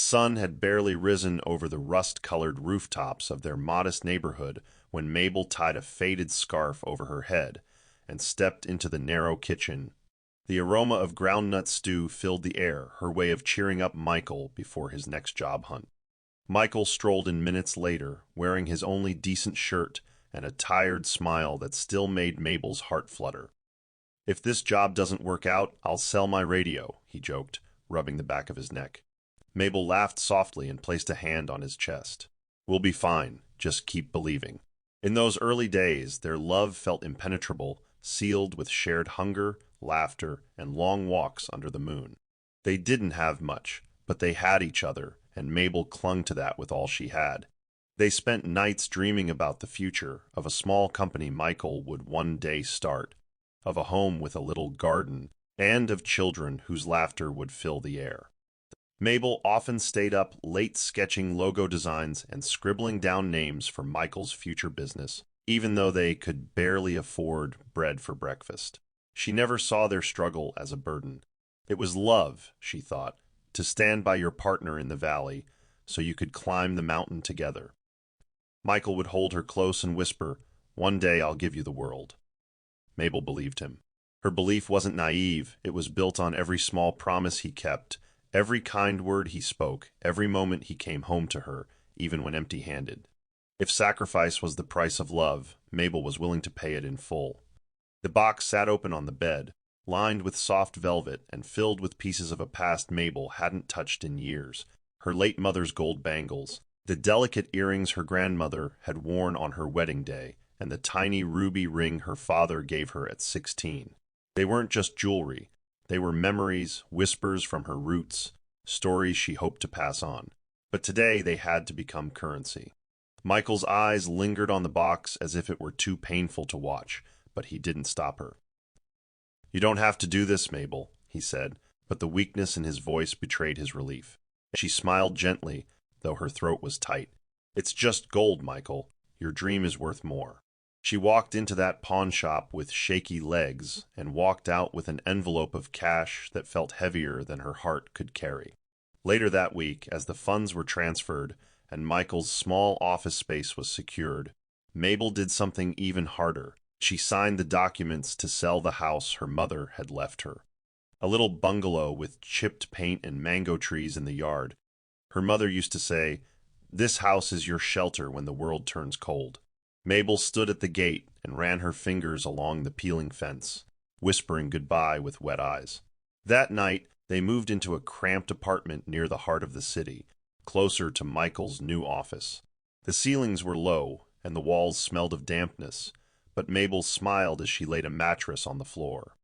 The sun had barely risen over the rust-colored rooftops of their modest neighborhood when Mabel tied a faded scarf over her head and stepped into the narrow kitchen. The aroma of groundnut stew filled the air, her way of cheering up Michael before his next job hunt. Michael strolled in minutes later, wearing his only decent shirt and a tired smile that still made Mabel's heart flutter. "If this job doesn't work out, I'll sell my radio," he joked, rubbing the back of his neck. Mabel laughed softly and placed a hand on his chest. "We'll be fine. Just keep believing." In those early days, their love felt impenetrable, sealed with shared hunger, laughter, and long walks under the moon. They didn't have much, but they had each other, and Mabel clung to that with all she had. They spent nights dreaming about the future, of a small company Michael would one day start, of a home with a little garden, and of children whose laughter would fill the air. Mabel often stayed up late sketching logo designs and scribbling down names for Michael's future business, even though they could barely afford bread for breakfast. She never saw their struggle as a burden. It was love, she thought, to stand by your partner in the valley so you could climb the mountain together. Michael would hold her close and whisper, "One day I'll give you the world." Mabel believed him. Her belief wasn't naive, it was built on every small promise he kept, every kind word he spoke, every moment he came home to her, even when empty-handed. If sacrifice was the price of love, Mabel was willing to pay it in full. The box sat open on the bed, lined with soft velvet and filled with pieces of a past Mabel hadn't touched in years. Her late mother's gold bangles, the delicate earrings her grandmother had worn on her wedding day, and the tiny ruby ring her father gave her at 16. They weren't just jewelry. They were memories, whispers from her roots, stories she hoped to pass on. But today they had to become currency. Michael's eyes lingered on the box as if it were too painful to watch, but he didn't stop her. "You don't have to do this, Mabel," he said, but the weakness in his voice betrayed his relief. She smiled gently, though her throat was tight. "It's just gold, Michael. Your dream is worth more." She walked into that pawn shop with shaky legs and walked out with an envelope of cash that felt heavier than her heart could carry. Later that week, as the funds were transferred and Michael's small office space was secured, Mabel did something even harder. She signed the documents to sell the house her mother had left her. A little bungalow with chipped paint and mango trees in the yard. Her mother used to say, "This house is your shelter when the world turns cold." Mabel stood at the gate and ran her fingers along the peeling fence, whispering goodbye with wet eyes. That night, they moved into a cramped apartment near the heart of the city, closer to Michael's new office. The ceilings were low, and the walls smelled of dampness, but Mabel smiled as she laid a mattress on the floor.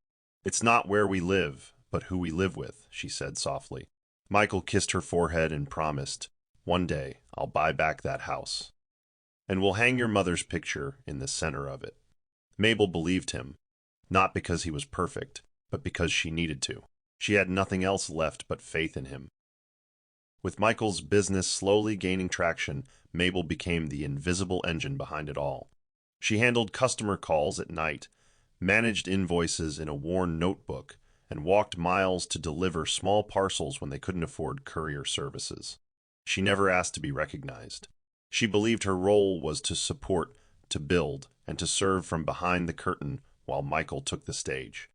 "It's not where we live, but who we live with," she said softly. Michael kissed her forehead and promised, "One day I'll buy back that house. And we'll hang your mother's picture in the center of it." Mabel believed him, not because he was perfect, but because she needed to. She had nothing else left but faith in him. With Michael's business slowly gaining traction, Mabel became the invisible engine behind it all. She handled customer calls at night, managed invoices in a worn notebook, and walked miles to deliver small parcels when they couldn't afford courier services. She never asked to be recognized. She believed her role was to support, to build, and to serve from behind the curtain while Michael took the stage.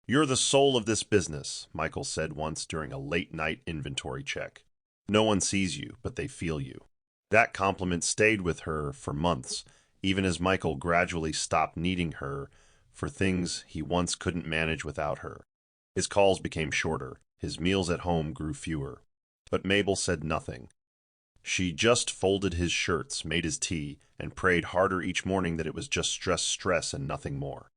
"You're the soul of this business," Michael said once during a late-night inventory check. "No one sees you, but they feel you." That compliment stayed with her for months, even as Michael gradually stopped needing her for things he once couldn't manage without her. His calls became shorter, his meals at home grew fewer. But Mabel said nothing. She just folded his shirts, made his tea, and prayed harder each morning that it was just stress and nothing more.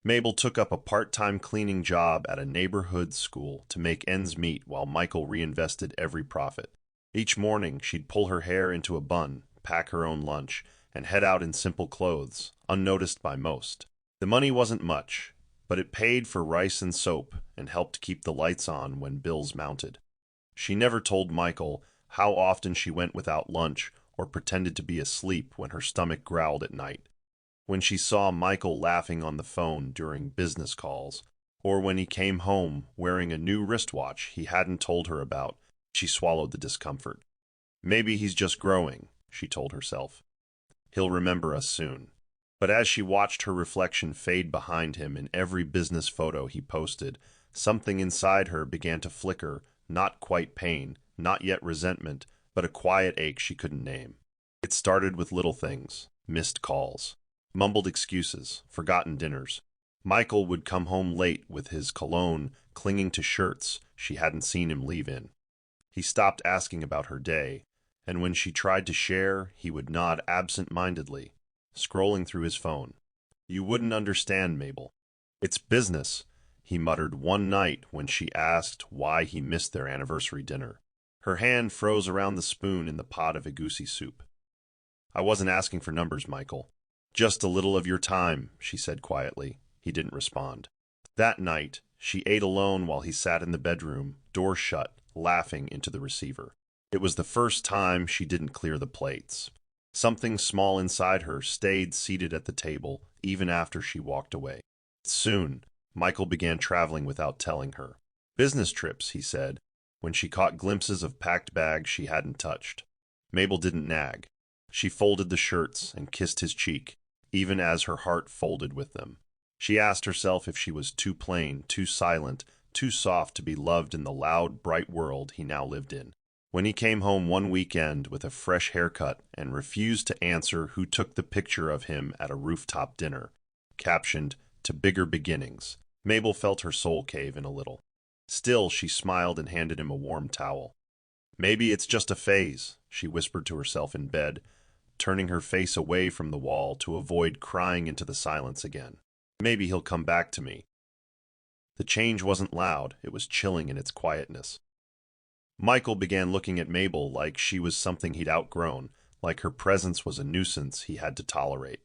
Mabel took up a part-time cleaning job at a neighborhood school to make ends meet while Michael reinvested every profit. Each morning, she'd pull her hair into a bun, pack her own lunch, and head out in simple clothes, unnoticed by most. The money wasn't much, but it paid for rice and soap and helped keep the lights on when bills mounted. She never told Michael how often she went without lunch or pretended to be asleep when her stomach growled at night. When she saw Michael laughing on the phone during business calls, or when he came home wearing a new wristwatch he hadn't told her about, She swallowed the discomfort. Maybe he's just growing, she told herself. He'll remember us soon. But as she watched her reflection fade behind him in every business photo he posted, something inside her began to flicker, not quite pain, not yet resentment, but a quiet ache she couldn't name. It started with little things, missed calls, mumbled excuses, forgotten dinners. Michael would come home late with his cologne clinging to shirts she hadn't seen him leave in. He stopped asking about her day, and when she tried to share, he would nod absent-mindedly, scrolling through his phone. "You wouldn't understand, Mabel. It's business," he muttered one night when she asked why he missed their anniversary dinner. Her hand froze around the spoon in the pot of egusi soup. "I wasn't asking for numbers, Michael. Just a little of your time," she said quietly. He didn't respond. That night, she ate alone while he sat in the bedroom, door shut, laughing into the receiver. It was the first time she didn't clear the plates. Something small inside her stayed seated at the table, even after she walked away. Soon, Michael began traveling without telling her. Business trips, he said, when she caught glimpses of packed bags she hadn't touched. Mabel didn't nag. She folded the shirts and kissed his cheek, even as her heart folded with them. She asked herself if she was too plain, too silent, too soft to be loved in the loud, bright world he now lived in. When he came home one weekend with a fresh haircut and refused to answer who took the picture of him at a rooftop dinner, captioned, "To bigger beginnings," Mabel felt her soul cave in a little. Still, she smiled and handed him a warm towel. "Maybe it's just a phase," she whispered to herself in bed, turning her face away from the wall to avoid crying into the silence again. "Maybe he'll come back to me." The change wasn't loud, it was chilling in its quietness. Michael began looking at Mabel like she was something he'd outgrown, like her presence was a nuisance he had to tolerate.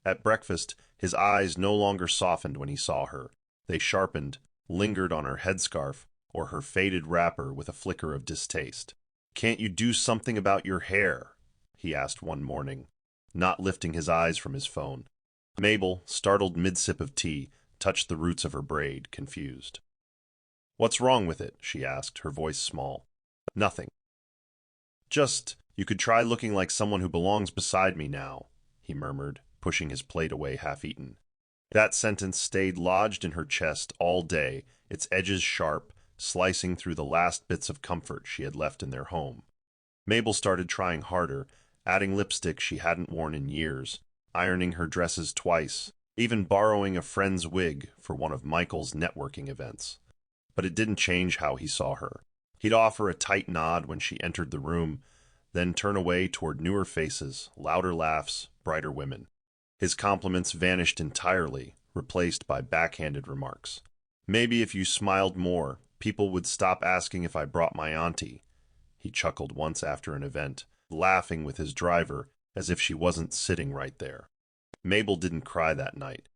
At breakfast, his eyes no longer softened when he saw her. They sharpened, lingered on her headscarf or her faded wrapper with a flicker of distaste. "Can't you do something about your hair?" he asked one morning, not lifting his eyes from his phone. Mabel, startled mid-sip of tea, touched the roots of her braid, confused. "What's wrong with it?" she asked, her voice small. "Nothing. Just, you could try looking like someone who belongs beside me now," he murmured, pushing his plate away half-eaten. That sentence stayed lodged in her chest all day, its edges sharp, slicing through the last bits of comfort she had left in their home. Mabel started trying harder, adding lipstick she hadn't worn in years, ironing her dresses twice, even borrowing a friend's wig for one of Michael's networking events. But it didn't change how he saw her. He'd offer a tight nod when she entered the room, then turn away toward newer faces, louder laughs, brighter women. His compliments vanished entirely, replaced by backhanded remarks. "Maybe if you smiled more, people would stop asking if I brought my auntie," he chuckled once after an event, laughing with his driver as if she wasn't sitting right there. Mabel didn't cry that night.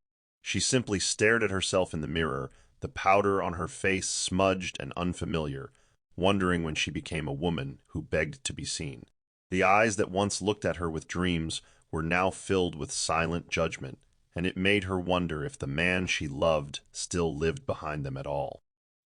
She simply stared at herself in the mirror, the powder on her face smudged and unfamiliar, wondering when she became a woman who begged to be seen. The eyes that once looked at her with dreams were now filled with silent judgment, and it made her wonder if the man she loved still lived behind them at all.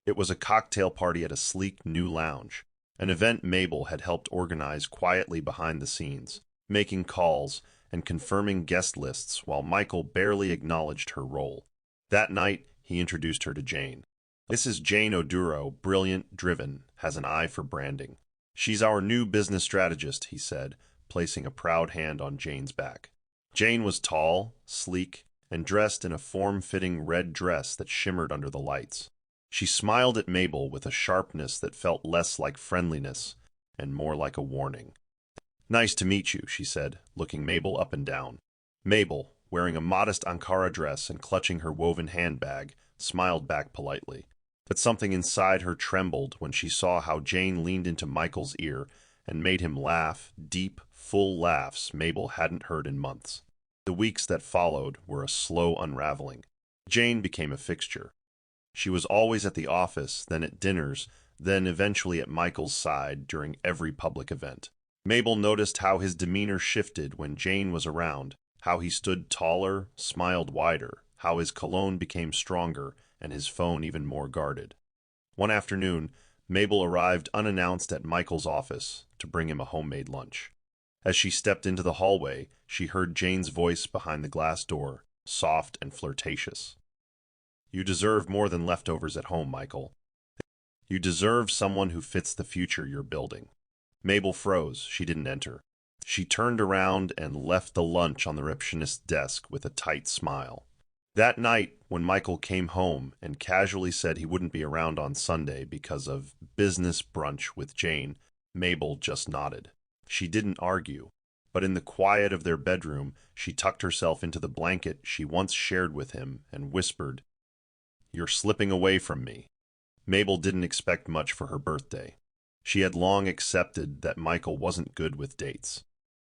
It was a cocktail party at a sleek new lounge, an event Mabel had helped organize quietly behind the scenes, making calls and confirming guest lists while Michael barely acknowledged her role. That night, he introduced her to Jane. "This is Jane Oduro, brilliant, driven, has an eye for branding. She's our new business strategist," he said, placing a proud hand on Jane's back. Jane was tall, sleek, and dressed in a form-fitting red dress that shimmered under the lights. She smiled at Mabel with a sharpness that felt less like friendliness and more like a warning. "Nice to meet you," she said, looking Mabel up and down. Mabel, wearing a modest Ankara dress and clutching her woven handbag, smiled back politely. But something inside her trembled when she saw how Jane leaned into Michael's ear and made him laugh, deep, full laughs Mabel hadn't heard in months. The weeks that followed were a slow unraveling. Jane became a fixture. She was always at the office, then at dinners, then eventually at Michael's side during every public event. Mabel noticed how his demeanor shifted when Jane was around, how he stood taller, smiled wider, how his cologne became stronger, and his phone even more guarded. One afternoon, Mabel arrived unannounced at Michael's office to bring him a homemade lunch. As she stepped into the hallway, she heard Jane's voice behind the glass door, soft and flirtatious. "You deserve more than leftovers at home, Michael. You deserve someone who fits the future you're building." Mabel froze. She didn't enter. She turned around and left the lunch on the receptionist's desk with a tight smile. That night, when Michael came home and casually said he wouldn't be around on Sunday because of business brunch with Jane, Mabel just nodded. She didn't argue, but in the quiet of their bedroom, she tucked herself into the blanket she once shared with him and whispered, "You're slipping away from me." Mabel didn't expect much for her birthday. She had long accepted that Michael wasn't good with dates.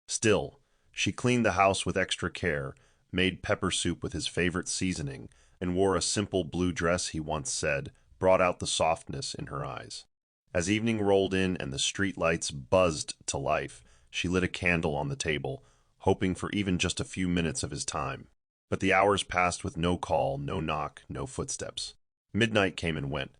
Still, she cleaned the house with extra care, made pepper soup with his favorite seasoning, and wore a simple blue dress he once said brought out the softness in her eyes. As evening rolled in and the street lights buzzed to life, she lit a candle on the table, hoping for even just a few minutes of his time. But the hours passed with no call, no knock, no footsteps. Midnight came and went.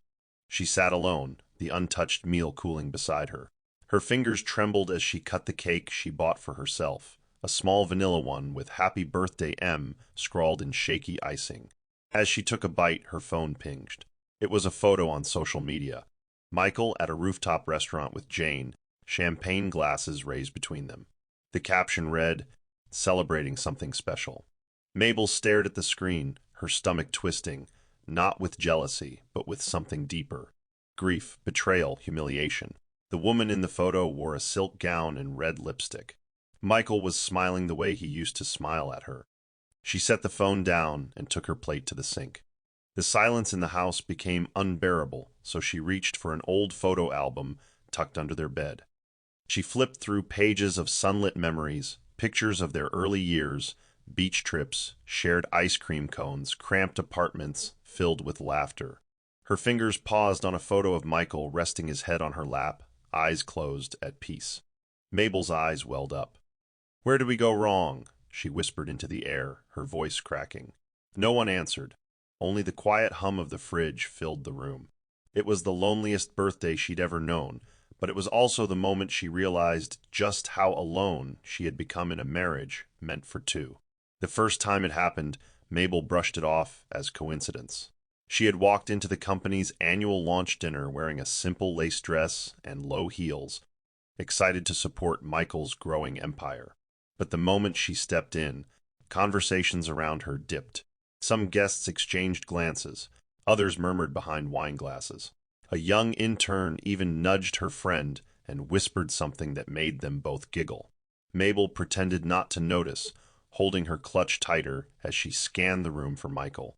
She sat alone, the untouched meal cooling beside her. Her fingers trembled as she cut the cake she bought for herself, a small vanilla one with "Happy Birthday M" scrawled in shaky icing. As she took a bite, her phone pinged. It was a photo on social media. Michael at a rooftop restaurant with Jane, champagne glasses raised between them. The caption read, "Celebrating something special." Mabel stared at the screen, her stomach twisting, not with jealousy, but with something deeper. Grief, betrayal, humiliation. The woman in the photo wore a silk gown and red lipstick. Michael was smiling the way he used to smile at her. She set the phone down and took her plate to the sink. The silence in the house became unbearable, so she reached for an old photo album tucked under their bed. She flipped through pages of sunlit memories, pictures of their early years, beach trips, shared ice cream cones, cramped apartments filled with laughter. Her fingers paused on a photo of Michael resting his head on her lap, eyes closed, at peace. Mabel's eyes welled up. "Where did we go wrong?" she whispered into the air, her voice cracking. No one answered. Only the quiet hum of the fridge filled the room. It was the loneliest birthday she'd ever known, but it was also the moment she realized just how alone she had become in a marriage meant for two. The first time it happened, Mabel brushed it off as coincidence. She had walked into the company's annual launch dinner wearing a simple lace dress and low heels, excited to support Michael's growing empire. But the moment she stepped in, conversations around her dipped. Some guests exchanged glances, others murmured behind wine glasses. A young intern even nudged her friend and whispered something that made them both giggle. Mabel pretended not to notice, holding her clutch tighter as she scanned the room for Michael.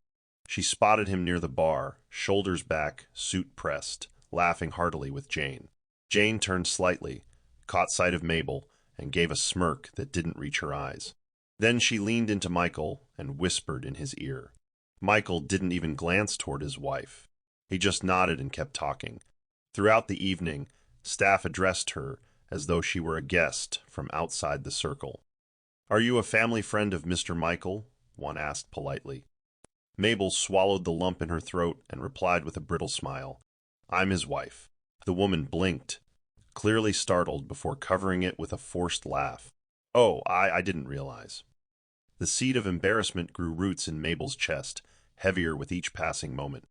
She spotted him near the bar, shoulders back, suit pressed, laughing heartily with Jane. Jane turned slightly, caught sight of Mabel, and gave a smirk that didn't reach her eyes. Then she leaned into Michael and whispered in his ear. Michael didn't even glance toward his wife. He just nodded and kept talking. Throughout the evening, staff addressed her as though she were a guest from outside the circle. "Are you a family friend of Mr. Michael?" one asked politely. Mabel swallowed the lump in her throat and replied with a brittle smile, "I'm his wife." The woman blinked, clearly startled, before covering it with a forced laugh. "Oh, I didn't realize." The seed of embarrassment grew roots in Mabel's chest, heavier with each passing moment.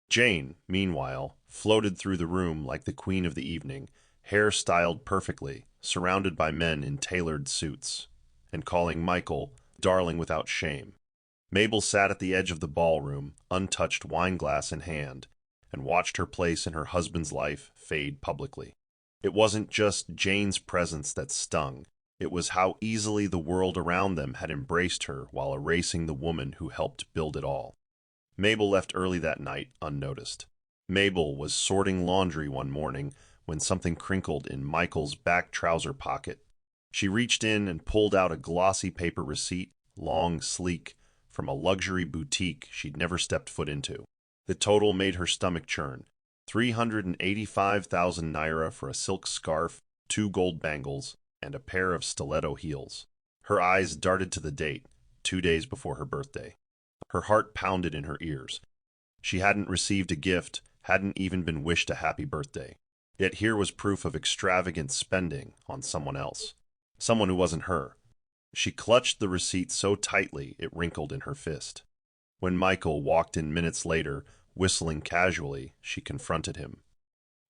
Jane, meanwhile, floated through the room like the queen of the evening, hair styled perfectly, surrounded by men in tailored suits, and calling Michael darling without shame. Mabel sat at the edge of the ballroom, untouched wineglass in hand, and watched her place in her husband's life fade publicly. It wasn't just Jane's presence that stung. It was how easily the world around them had embraced her while erasing the woman who helped build it all. Mabel left early that night, unnoticed. Mabel was sorting laundry one morning when something crinkled in Michael's back trouser pocket. She reached in and pulled out a glossy paper receipt, long, sleek, from a luxury boutique she'd never stepped foot into. The total made her stomach churn. 385,000 naira for a silk scarf, 2 gold bangles, and a pair of stiletto heels. Her eyes darted to the date, 2 days before her birthday. Her heart pounded in her ears. She hadn't received a gift, hadn't even been wished a happy birthday. Yet here was proof of extravagant spending on someone else. Someone who wasn't her. She clutched the receipt so tightly it wrinkled in her fist. When Michael walked in minutes later, whistling casually, she confronted him.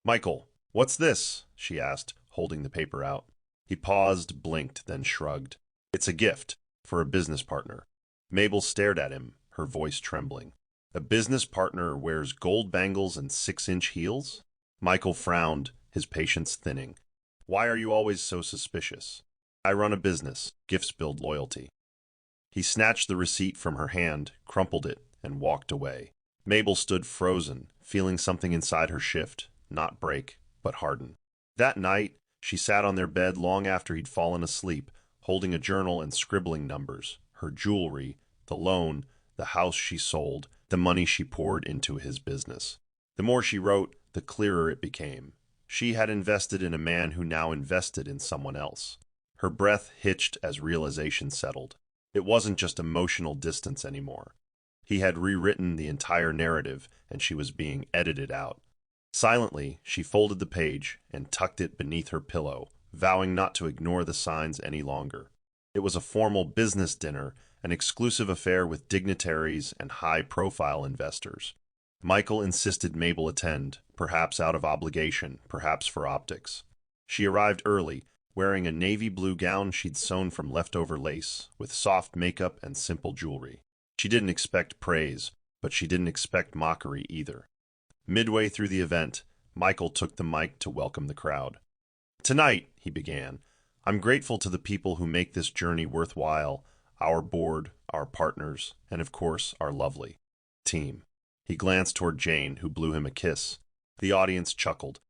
"Michael, what's this?" she asked, holding the paper out. He paused, blinked, then shrugged. "It's a gift, for a business partner." Mabel stared at him, her voice trembling. "A business partner wears gold bangles and 6-inch heels?" Michael frowned, his patience thinning. "Why are you always so suspicious? I run a business. Gifts build loyalty." He snatched the receipt from her hand, crumpled it, and walked away. Mabel stood frozen, feeling something inside her shift, not break, but harden. That night, she sat on their bed long after he'd fallen asleep, holding a journal and scribbling numbers, her jewelry, the loan, the house she sold, the money she poured into his business. The more she wrote, the clearer it became. She had invested in a man who now invested in someone else. Her breath hitched as realization settled. It wasn't just emotional distance anymore. He had rewritten the entire narrative, and she was being edited out. Silently, she folded the page and tucked it beneath her pillow, vowing not to ignore the signs any longer. It was a formal business dinner, an exclusive affair with dignitaries and high-profile investors. Michael insisted Mabel attend, perhaps out of obligation, perhaps for optics. She arrived early, wearing a navy blue gown she'd sewn from leftover lace, with soft makeup and simple jewelry. She didn't expect praise, but she didn't expect mockery either. Midway through the event, Michael took the mic to welcome the crowd. "Tonight," he began, "I'm grateful to the people who make this journey worthwhile, our board, our partners, and of course, our lovely team." He glanced toward Jane, who blew him a kiss. The audience chuckled.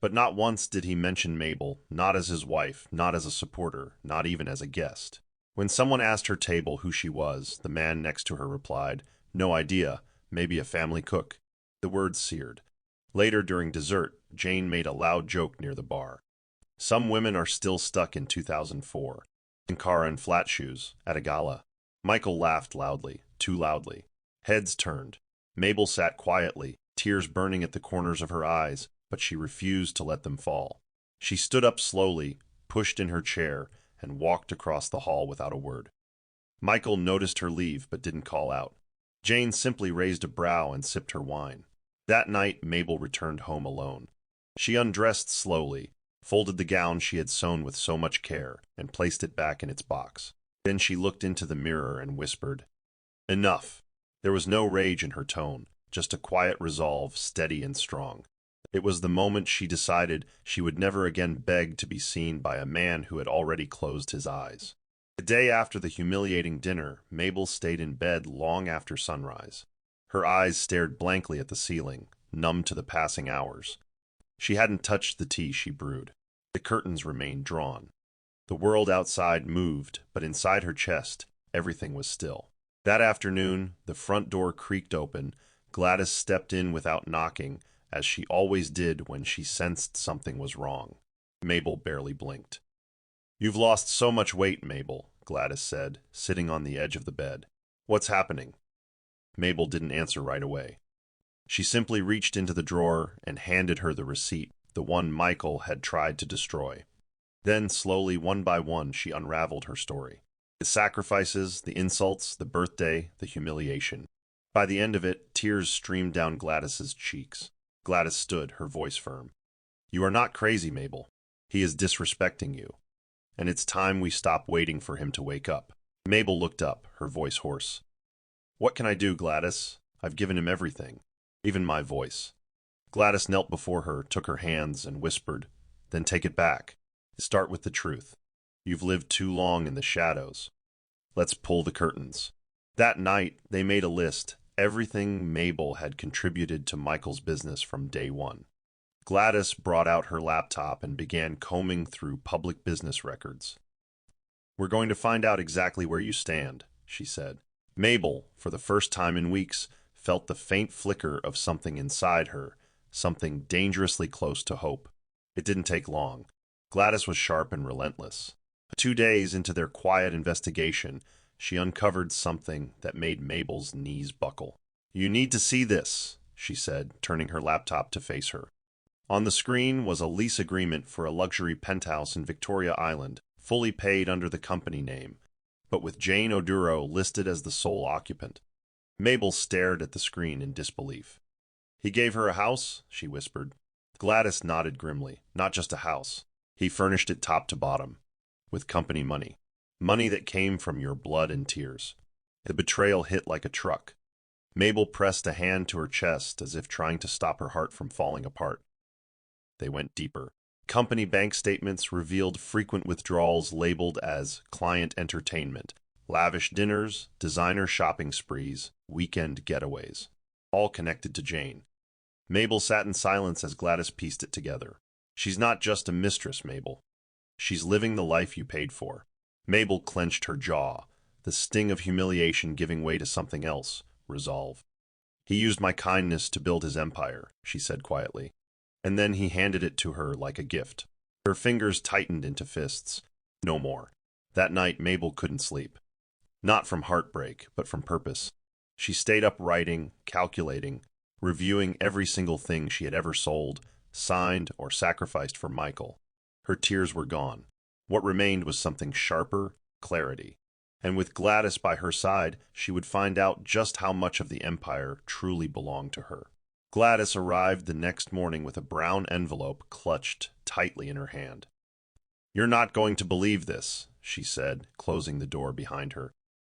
But not once did he mention Mabel, not as his wife, not as a supporter, not even as a guest. When someone asked her table who she was, the man next to her replied, "No idea, maybe a family cook." The words seared. Later, during dessert, Jane made a loud joke near the bar. Some women are still stuck in 2004. Ankara and flat shoes, at a gala. Michael laughed loudly, too loudly. Heads turned. Mabel sat quietly, tears burning at the corners of her eyes, but she refused to let them fall. She stood up slowly, pushed in her chair, and walked across the hall without a word. Michael noticed her leave, but didn't call out. Jane simply raised a brow and sipped her wine. That night, Mabel returned home alone. She undressed slowly, folded the gown she had sewn with so much care, and placed it back in its box. Then she looked into the mirror and whispered, "Enough." There was no rage in her tone, just a quiet resolve, steady and strong. It was the moment she decided she would never again beg to be seen by a man who had already closed his eyes. The day after the humiliating dinner, Mabel stayed in bed long after sunrise. Her eyes stared blankly at the ceiling, numb to the passing hours. She hadn't touched the tea she brewed. The curtains remained drawn. The world outside moved, but inside her chest, everything was still. That afternoon, the front door creaked open. Gladys stepped in without knocking, as she always did when she sensed something was wrong. Mabel barely blinked. "You've lost so much weight, Mabel," Gladys said, sitting on the edge of the bed. "What's happening?" Mabel didn't answer right away. She simply reached into the drawer and handed her the receipt, the one Michael had tried to destroy. Then, slowly, one by one, she unraveled her story. The sacrifices, the insults, the birthday, the humiliation. By the end of it, tears streamed down Gladys's cheeks. Gladys stood, her voice firm. "You are not crazy, Mabel. He is disrespecting you. And it's time we stop waiting for him to wake up." Mabel looked up, her voice hoarse. "What can I do, Gladys? I've given him everything, even my voice." Gladys knelt before her, took her hands, and whispered, "Then take it back. Start with the truth. You've lived too long in the shadows. Let's pull the curtains." That night, they made a list, everything Mabel had contributed to Michael's business from day one. Gladys brought out her laptop and began combing through public business records. "We're going to find out exactly where you stand," she said. Mabel, for the first time in weeks, felt the faint flicker of something inside her, something dangerously close to hope. It didn't take long. Gladys was sharp and relentless. 2 days into their quiet investigation, she uncovered something that made Mabel's knees buckle. "You need to see this," she said, turning her laptop to face her. On the screen was a lease agreement for a luxury penthouse in Victoria Island, fully paid under the company name, but with Jane Oduro listed as the sole occupant. Mabel stared at the screen in disbelief. "He gave her a house?" she whispered. Gladys nodded grimly. "Not just a house. He furnished it top to bottom, with company money. Money that came from your blood and tears." The betrayal hit like a truck. Mabel pressed a hand to her chest as if trying to stop her heart from falling apart. They went deeper. Company bank statements revealed frequent withdrawals labeled as client entertainment, lavish dinners, designer shopping sprees, weekend getaways, all connected to Jane. Mabel sat in silence as Gladys pieced it together. "She's not just a mistress, Mabel. She's living the life you paid for." Mabel clenched her jaw, the sting of humiliation giving way to something else, resolve. "He used my kindness to build his empire," she said quietly. And then he handed it to her like a gift. Her fingers tightened into fists. No more. That night, Mabel couldn't sleep. Not from heartbreak, but from purpose. She stayed up writing, calculating, reviewing every single thing she had ever sold, signed, or sacrificed for Michael. Her tears were gone. What remained was something sharper, clarity. And with Gladys by her side, she would find out just how much of the empire truly belonged to her. Gladys arrived the next morning with a brown envelope clutched tightly in her hand. "You're not going to believe this," she said, closing the door behind her.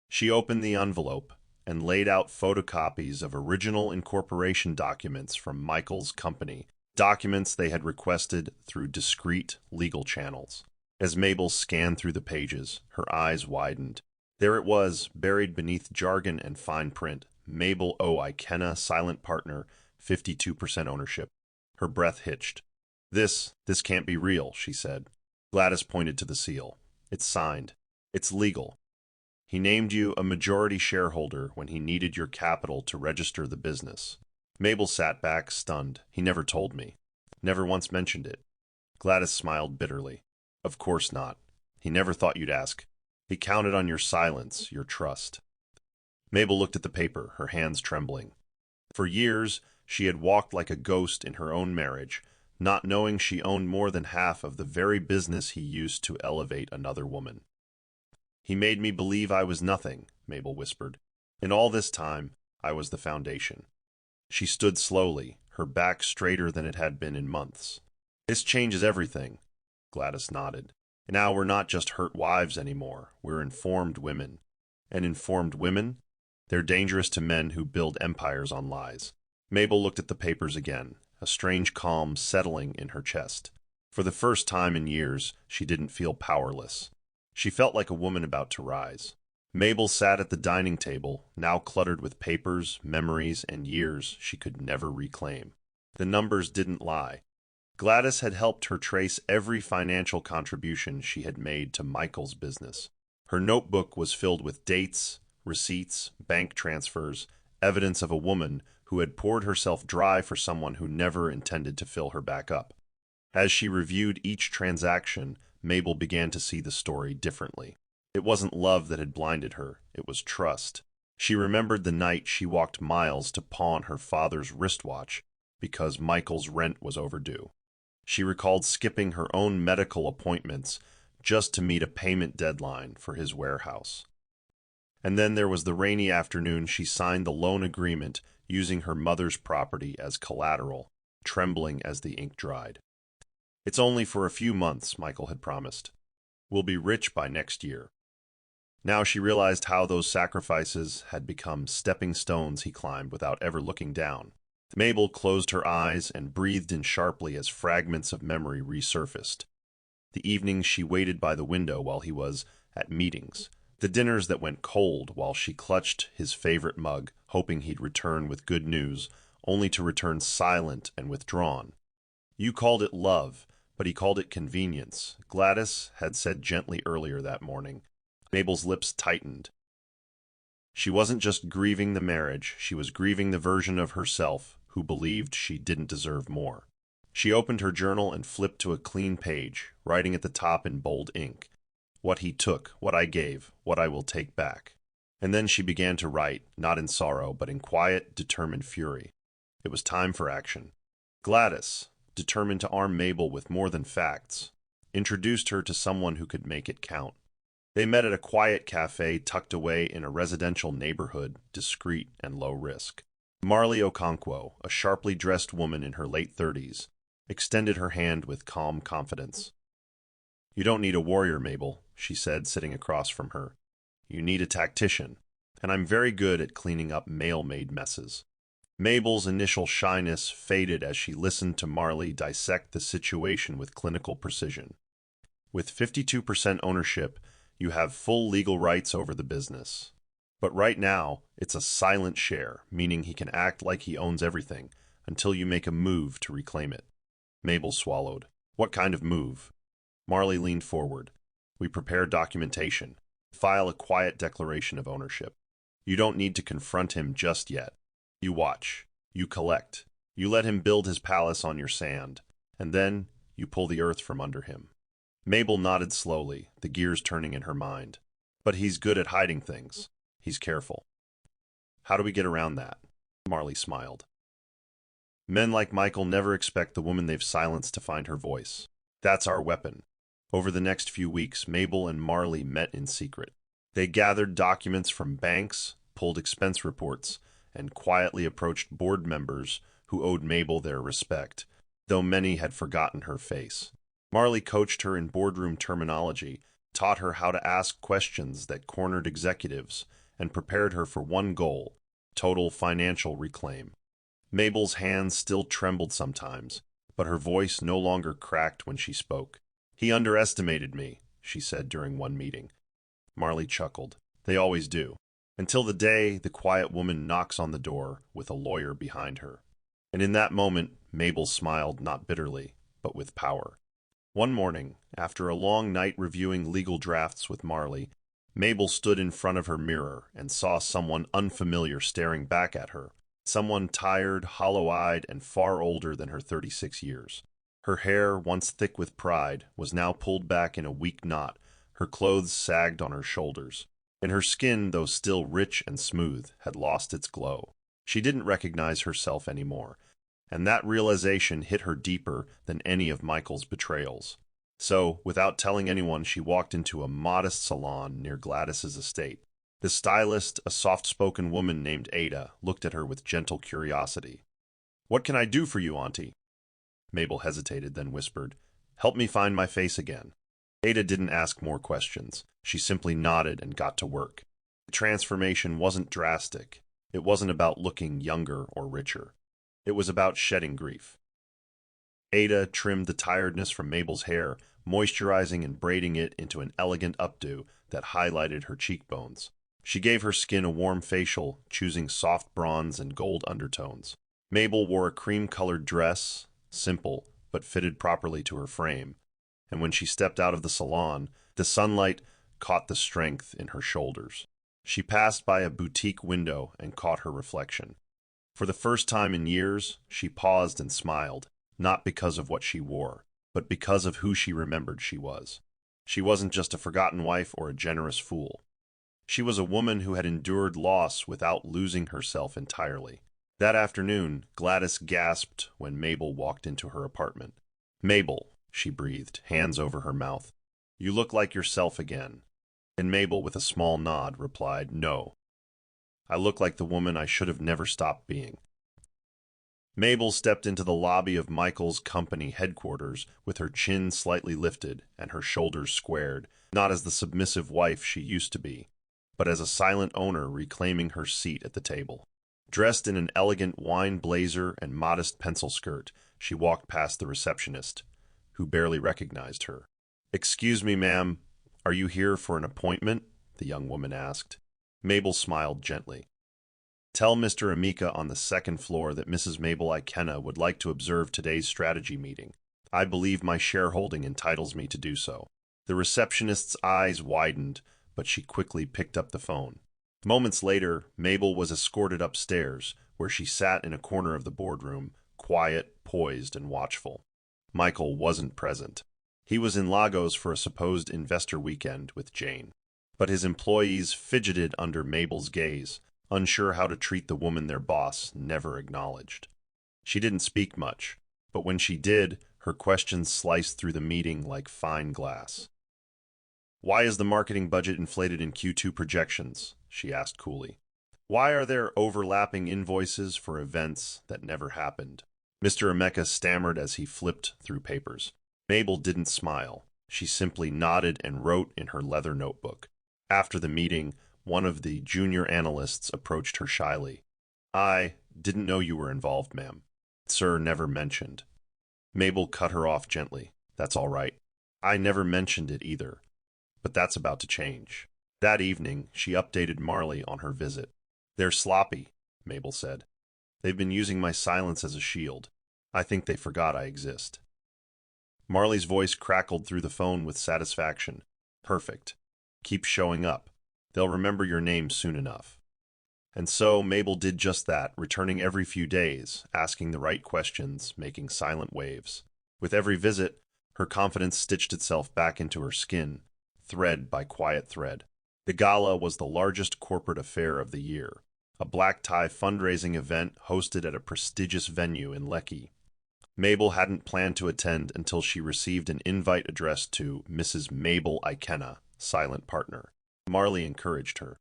She opened the envelope and laid out photocopies of original incorporation documents from Michael's company, documents they had requested through discreet legal channels. As Mabel scanned through the pages, her eyes widened. There it was, buried beneath jargon and fine print. Mabel O. Ikenna, silent partner, 52% ownership. Her breath hitched. This can't be real," she said. Gladys pointed to the seal. "It's signed. It's legal. He named you a majority shareholder when he needed your capital to register the business." Mabel sat back, stunned. "He never told me. Never once mentioned it." Gladys smiled bitterly. "Of course not. He never thought you'd ask. He counted on your silence, your trust." Mabel looked at the paper, her hands trembling. For years, she had walked like a ghost in her own marriage, not knowing she owned more than half of the very business he used to elevate another woman. "He made me believe I was nothing," Mabel whispered. "In all this time, I was the foundation." She stood slowly, her back straighter than it had been in months. "This changes everything," Gladys nodded. "Now we're not just hurt wives anymore, we're informed women. And informed women? They're dangerous to men who build empires on lies." Mabel looked at the papers again, a strange calm settling in her chest. For the first time in years, she didn't feel powerless. She felt like a woman about to rise. Mabel sat at the dining table, now cluttered with papers, memories, and years she could never reclaim. The numbers didn't lie. Gladys had helped her trace every financial contribution she had made to Michael's business. Her notebook was filled with dates, receipts, bank transfers, evidence of a woman who had poured herself dry for someone who never intended to fill her back up. As she reviewed each transaction, Mabel began to see the story differently. It wasn't love that had blinded her, it was trust. She remembered the night she walked miles to pawn her father's wristwatch because Michael's rent was overdue. She recalled skipping her own medical appointments just to meet a payment deadline for his warehouse. And then there was the rainy afternoon she signed the loan agreement using her mother's property as collateral, trembling as the ink dried. "It's only for a few months," Michael had promised. "We'll be rich by next year." Now she realized how those sacrifices had become stepping stones he climbed without ever looking down. Mabel closed her eyes and breathed in sharply as fragments of memory resurfaced. The evenings she waited by the window while he was at meetings. The dinners that went cold while she clutched his favorite mug, hoping he'd return with good news, only to return silent and withdrawn. "You called it love, but he called it convenience," Gladys had said gently earlier that morning. Mabel's lips tightened. She wasn't just grieving the marriage, she was grieving the version of herself who believed she didn't deserve more. She opened her journal and flipped to a clean page, writing at the top in bold ink, "What he took, what I gave, what I will take back." And then she began to write, not in sorrow, but in quiet, determined fury. It was time for action. Gladys, determined to arm Mabel with more than facts, introduced her to someone who could make it count. They met at a quiet cafe tucked away in a residential neighborhood, discreet and low risk. Marley Okonkwo, a sharply dressed woman in her late 30s, extended her hand with calm confidence. "You don't need a warrior, Mabel," she said, sitting across from her. "You need a tactician, and I'm very good at cleaning up male-made messes." Mabel's initial shyness faded as she listened to Marley dissect the situation with clinical precision. "With 52% ownership, you have full legal rights over the business. But right now, it's a silent share, meaning he can act like he owns everything until you make a move to reclaim it." Mabel swallowed. "What kind of move?" Marley leaned forward. "We prepare documentation. File a quiet declaration of ownership. You don't need to confront him just yet. You watch. You collect. You let him build his palace on your sand. And then you pull the earth from under him." Mabel nodded slowly, the gears turning in her mind. "But he's good at hiding things. He's careful." "How do we get around that?" Marley smiled. "Men like Michael never expect the woman they've silenced to find her voice. That's our weapon." Over the next few weeks, Mabel and Marley met in secret. They gathered documents from banks, pulled expense reports, and quietly approached board members who owed Mabel their respect, though many had forgotten her face. Marley coached her in boardroom terminology, taught her how to ask questions that cornered executives, and prepared her for one goal: total financial reclaim. Mabel's hands still trembled sometimes, but her voice no longer cracked when she spoke. "He underestimated me," she said during one meeting. Marley chuckled. "They always do. Until the day the quiet woman knocks on the door with a lawyer behind her." And in that moment, Mabel smiled not bitterly, but with power. One morning, after a long night reviewing legal drafts with Marley, Mabel stood in front of her mirror and saw someone unfamiliar staring back at her. Someone tired, hollow-eyed, and far older than her 36 years. Her hair, once thick with pride, was now pulled back in a weak knot. Her clothes sagged on her shoulders, and her skin, though still rich and smooth, had lost its glow. She didn't recognize herself anymore, and that realization hit her deeper than any of Michael's betrayals. So, without telling anyone, she walked into a modest salon near Gladys's estate. The stylist, a soft-spoken woman named Ada, looked at her with gentle curiosity. "What can I do for you, Auntie?" Mabel hesitated, then whispered, "Help me find my face again." Ada didn't ask more questions. She simply nodded and got to work. The transformation wasn't drastic. It wasn't about looking younger or richer. It was about shedding grief. Ada trimmed the tiredness from Mabel's hair, moisturizing and braiding it into an elegant updo that highlighted her cheekbones. She gave her skin a warm facial, choosing soft bronze and gold undertones. Mabel wore a cream-colored dress, simple, but fitted properly to her frame, and when she stepped out of the salon, the sunlight caught the strength in her shoulders. She passed by a boutique window and caught her reflection. For the first time in years, she paused and smiled, not because of what she wore, but because of who she remembered she was. She wasn't just a forgotten wife or a generous fool. She was a woman who had endured loss without losing herself entirely. That afternoon, Gladys gasped when Mabel walked into her apartment. "Mabel," she breathed, hands over her mouth, "you look like yourself again." And Mabel, with a small nod, replied, "No. I look like the woman I should have never stopped being." Mabel stepped into the lobby of Michael's company headquarters with her chin slightly lifted and her shoulders squared, not as the submissive wife she used to be, but as a silent owner reclaiming her seat at the table. Dressed in an elegant wine blazer and modest pencil skirt, she walked past the receptionist, who barely recognized her. "Excuse me, ma'am, are you here for an appointment?" the young woman asked. Mabel smiled gently. "Tell Mr. Amika on the second floor that Mrs. Mabel Ikenna would like to observe today's strategy meeting. I believe my shareholding entitles me to do so." The receptionist's eyes widened, but she quickly picked up the phone. Moments later, Mabel was escorted upstairs, where she sat in a corner of the boardroom, quiet, poised, and watchful. Michael wasn't present. He was in Lagos for a supposed investor weekend with Jane. But his employees fidgeted under Mabel's gaze, unsure how to treat the woman their boss never acknowledged. She didn't speak much, but when she did, her questions sliced through the meeting like fine glass. "Why is the marketing budget inflated in Q2 projections?" she asked coolly. "Why are there overlapping invoices for events that never happened?" Mr. Emeka stammered as he flipped through papers. Mabel didn't smile. She simply nodded and wrote in her leather notebook. After the meeting, one of the junior analysts approached her shyly. "I didn't know you were involved, ma'am. Sir never mentioned." Mabel cut her off gently. "That's all right. I never mentioned it either. But that's about to change." That evening, she updated Marley on her visit. "They're sloppy," Mabel said. "They've been using my silence as a shield. I think they forgot I exist." Marley's voice crackled through the phone with satisfaction. "Perfect. Keep showing up. They'll remember your name soon enough." And so Mabel did just that, returning every few days, asking the right questions, making silent waves. With every visit, her confidence stitched itself back into her skin, thread by quiet thread. The gala was the largest corporate affair of the year, a black tie fundraising event hosted at a prestigious venue in Lekki. Mabel hadn't planned to attend until she received an invite addressed to Mrs. Mabel Ikenna, silent partner. Marley encouraged her.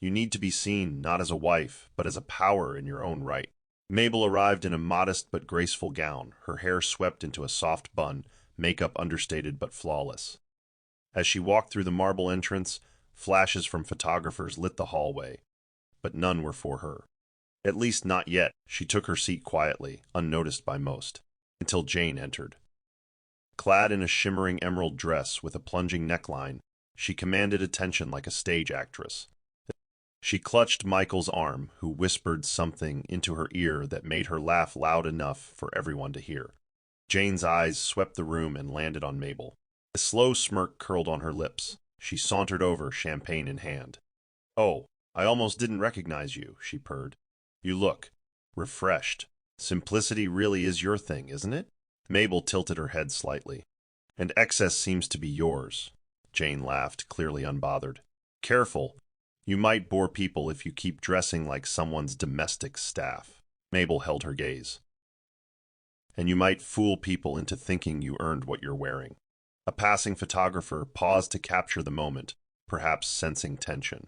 "You need to be seen not as a wife, but as a power in your own right." Mabel arrived in a modest but graceful gown, her hair swept into a soft bun, makeup understated but flawless. As she walked through the marble entrance, flashes from photographers lit the hallway, but none were for her. At least not yet. She took her seat quietly, unnoticed by most, until Jane entered. Clad in a shimmering emerald dress with a plunging neckline, she commanded attention like a stage actress. She clutched Michael's arm, who whispered something into her ear that made her laugh loud enough for everyone to hear. Jane's eyes swept the room and landed on Mabel. A slow smirk curled on her lips. She sauntered over, champagne in hand. "Oh, I almost didn't recognize you," she purred. "You look refreshed. Simplicity really is your thing, isn't it?" Mabel tilted her head slightly. "And excess seems to be yours." Jane laughed, clearly unbothered. "Careful. You might bore people if you keep dressing like someone's domestic staff." Mabel held her gaze. "And you might fool people into thinking you earned what you're wearing." A passing photographer paused to capture the moment, perhaps sensing tension.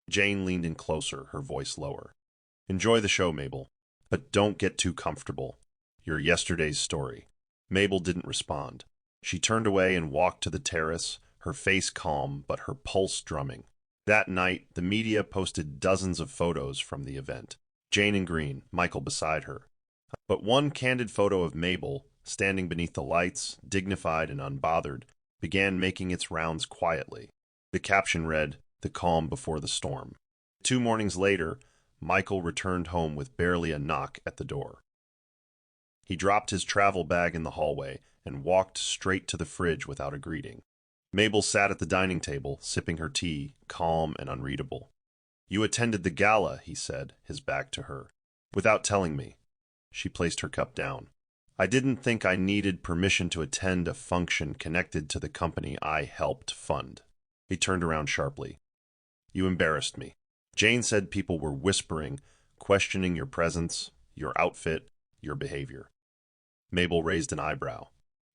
Jane leaned in closer, her voice lower. "Enjoy the show, Mabel, but don't get too comfortable. You're yesterday's story." Mabel didn't respond. She turned away and walked to the terrace, her face calm but her pulse drumming. That night, the media posted dozens of photos from the event. Jane in green, Michael beside her. But one candid photo of Mabel, standing beneath the lights, dignified and unbothered, began making its rounds quietly. The caption read, "The calm before the storm." 2 mornings later, Michael returned home with barely a knock at the door. He dropped his travel bag in the hallway and walked straight to the fridge without a greeting. Mabel sat at the dining table, sipping her tea, calm and unreadable. "You attended the gala," he said, his back to her. "Without telling me." She placed her cup down. "I didn't think I needed permission to attend a function connected to the company I helped fund." He turned around sharply. "You embarrassed me." Jane said people were whispering, questioning your presence, your outfit, your behavior. Mabel raised an eyebrow.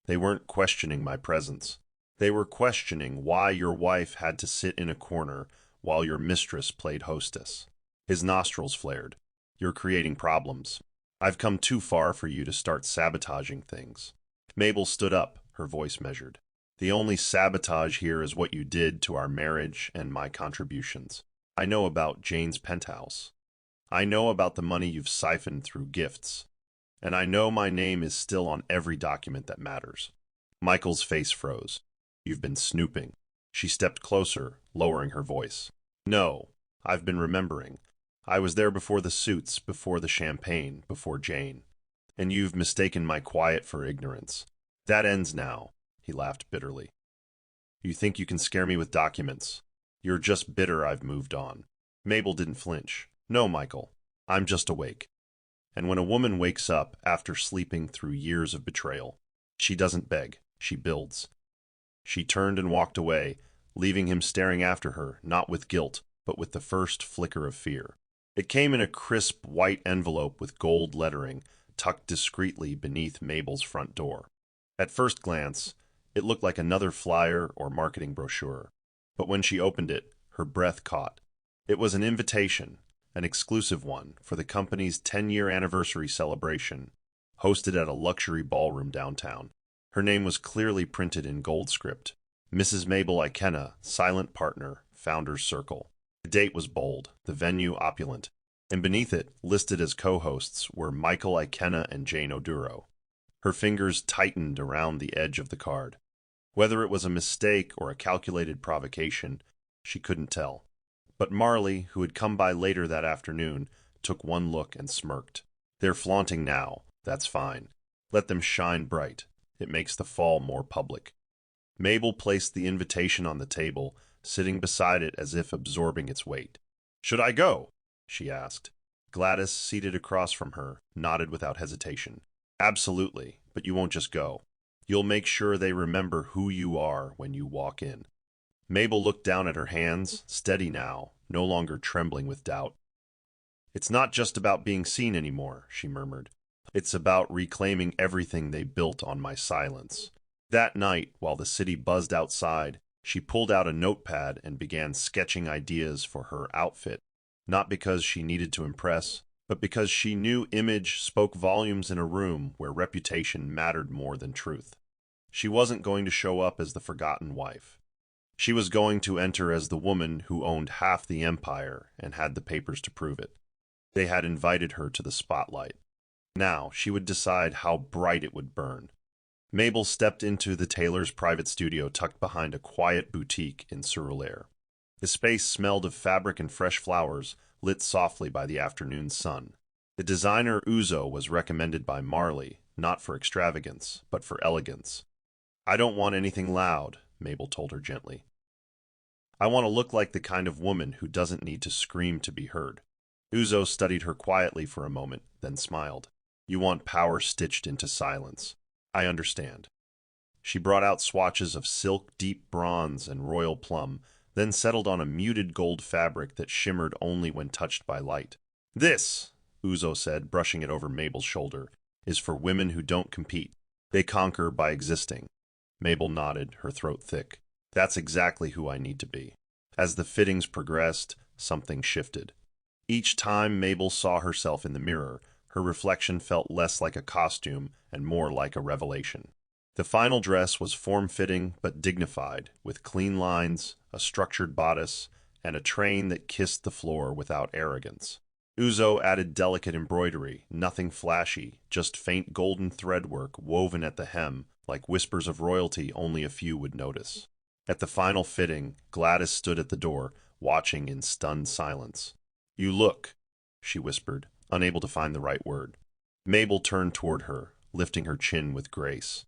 "They weren't questioning my presence. They were questioning why your wife had to sit in a corner while your mistress played hostess." His nostrils flared. "You're creating problems. I've come too far for you to start sabotaging things." Mabel stood up, her voice measured. "The only sabotage here is what you did to our marriage and my contributions. I know about Jane's penthouse. I know about the money you've siphoned through gifts. And I know my name is still on every document that matters." Michael's face froze. "You've been snooping." She stepped closer, lowering her voice. "No, I've been remembering. I was there before the suits, before the champagne, before Jane. And you've mistaken my quiet for ignorance. That ends now," he laughed bitterly. "You think you can scare me with documents. You're just bitter I've moved on." Mabel didn't flinch. "No, Michael, I'm just awake. And when a woman wakes up after sleeping through years of betrayal, she doesn't beg, she builds." She turned and walked away, leaving him staring after her, not with guilt, but with the first flicker of fear. It came in a crisp white envelope with gold lettering, tucked discreetly beneath Mabel's front door. At first glance, it looked like another flyer or marketing brochure, but when she opened it, her breath caught. It was an invitation, an exclusive one, for the company's 10-year anniversary celebration, hosted at a luxury ballroom downtown. Her name was clearly printed in gold script. Mrs. Mabel Ikenna, silent partner, Founder's Circle. The date was bold, the venue opulent, and beneath it, listed as co-hosts, were Michael Ikenna and Jane Oduro. Her fingers tightened around the edge of the card. Whether it was a mistake or a calculated provocation, she couldn't tell. But Marley, who had come by later that afternoon, took one look and smirked. They're flaunting now, that's fine. Let them shine bright. It makes the fall more public. Mabel placed the invitation on the table, sitting beside it as if absorbing its weight. "Should I go?" she asked. Gladys, seated across from her, nodded without hesitation. "Absolutely, but you won't just go. You'll make sure they remember who you are when you walk in." Mabel looked down at her hands, steady now, no longer trembling with doubt. "It's not just about being seen anymore," she murmured. "It's about reclaiming everything they built on my silence." That night, while the city buzzed outside, she pulled out a notepad and began sketching ideas for her outfit, not because she needed to impress, but because she knew image spoke volumes in a room where reputation mattered more than truth. She wasn't going to show up as the forgotten wife. She was going to enter as the woman who owned half the empire and had the papers to prove it. They had invited her to the spotlight. Now she would decide how bright it would burn. Mabel stepped into the tailor's private studio tucked behind a quiet boutique in Sur-Aulaire. The space smelled of fabric and fresh flowers, lit softly by the afternoon sun. The designer Uzo was recommended by Marley, not for extravagance, but for elegance. "I don't want anything loud," Mabel told her gently. "I want to look like the kind of woman who doesn't need to scream to be heard." Uzo studied her quietly for a moment, then smiled. "You want power stitched into silence. I understand." She brought out swatches of silk, deep bronze, and royal plum, then settled on a muted gold fabric that shimmered only when touched by light. "This," Uzo said, brushing it over Mabel's shoulder, "is for women who don't compete. They conquer by existing." Mabel nodded, her throat thick. "That's exactly who I need to be." As the fittings progressed, something shifted. Each time Mabel saw herself in the mirror, her reflection felt less like a costume and more like a revelation. The final dress was form-fitting but dignified, with clean lines, a structured bodice, and a train that kissed the floor without arrogance. Uzo added delicate embroidery, nothing flashy, just faint golden threadwork woven at the hem, like whispers of royalty only a few would notice. At the final fitting, Gladys stood at the door, watching in stunned silence. "You look," she whispered, unable to find the right word. Mabel turned toward her, lifting her chin with grace.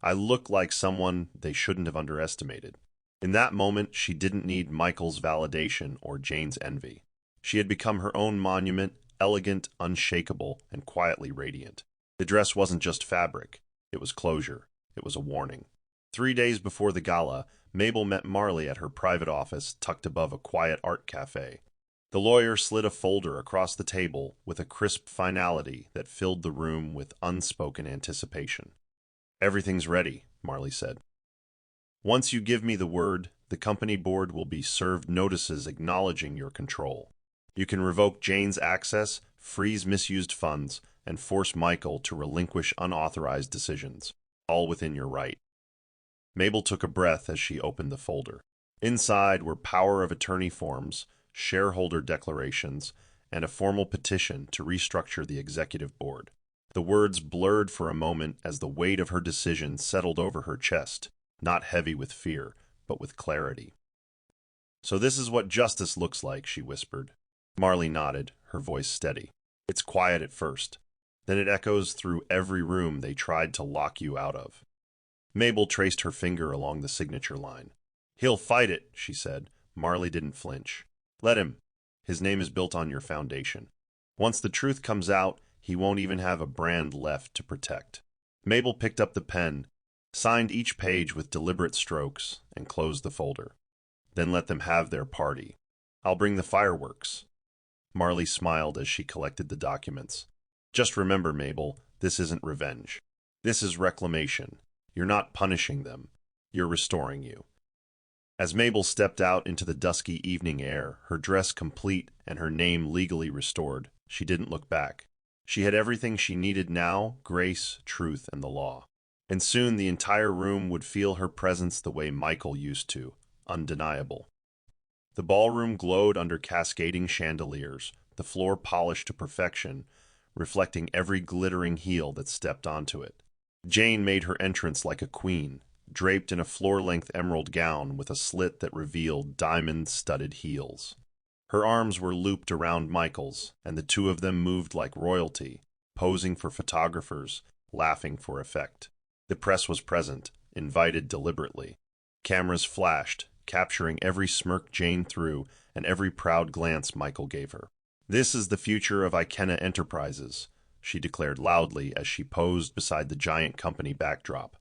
"I look like someone they shouldn't have underestimated." In that moment, she didn't need Michael's validation or Jane's envy. She had become her own monument, elegant, unshakable, and quietly radiant. The dress wasn't just fabric. It was closure. It was a warning. 3 days before the gala, Mabel met Marley at her private office tucked above a quiet art cafe. The lawyer slid a folder across the table with a crisp finality that filled the room with unspoken anticipation. "Everything's ready," Marley said. "Once you give me the word, the company board will be served notices acknowledging your control. You can revoke Jane's access, freeze misused funds, and force Michael to relinquish unauthorized decisions, all within your right." Mabel took a breath as she opened the folder. Inside were power of attorney forms, shareholder declarations, and a formal petition to restructure the executive board. The words blurred for a moment as the weight of her decision settled over her chest, not heavy with fear, but with clarity. "So this is what justice looks like," she whispered. Marley nodded, her voice steady. "It's quiet at first. Then it echoes through every room they tried to lock you out of." Mabel traced her finger along the signature line. "He'll fight it," she said. Marley didn't flinch. "Let him. His name is built on your foundation. Once the truth comes out, he won't even have a brand left to protect." Mabel picked up the pen, signed each page with deliberate strokes, and closed the folder. "Then let them have their party. I'll bring the fireworks." Marley smiled as she collected the documents. Just remember, Mabel, this isn't revenge. This is reclamation. You're not punishing them. You're restoring you. As Mabel stepped out into the dusky evening air, her dress complete and her name legally restored, she didn't look back. She had everything she needed now: grace, truth, and the law. And soon the entire room would feel her presence the way Michael used to, undeniable. The ballroom glowed under cascading chandeliers, the floor polished to perfection, reflecting every glittering heel that stepped onto it. Jane made her entrance like a queen, draped in a floor-length emerald gown with a slit that revealed diamond-studded heels. Her arms were looped around Michael's, and the two of them moved like royalty, posing for photographers, laughing for effect. The press was present, invited deliberately. Cameras flashed, capturing every smirk Jane threw and every proud glance Michael gave her. "This is the future of Ikena Enterprises," she declared loudly as she posed beside the giant company backdrop.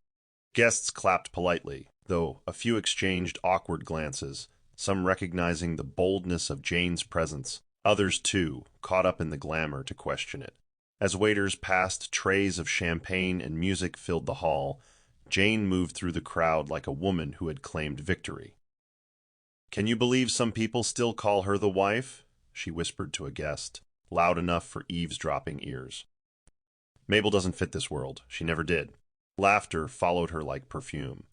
Guests clapped politely, though a few exchanged awkward glances, some recognizing the boldness of Jane's presence, others, too, caught up in the glamour to question it. As waiters passed, trays of champagne and music filled the hall. Jane moved through the crowd like a woman who had claimed victory. "Can you believe some people still call her the wife?" she whispered to a guest, loud enough for eavesdropping ears. "Mabel doesn't fit this world. She never did." Laughter followed her like perfume.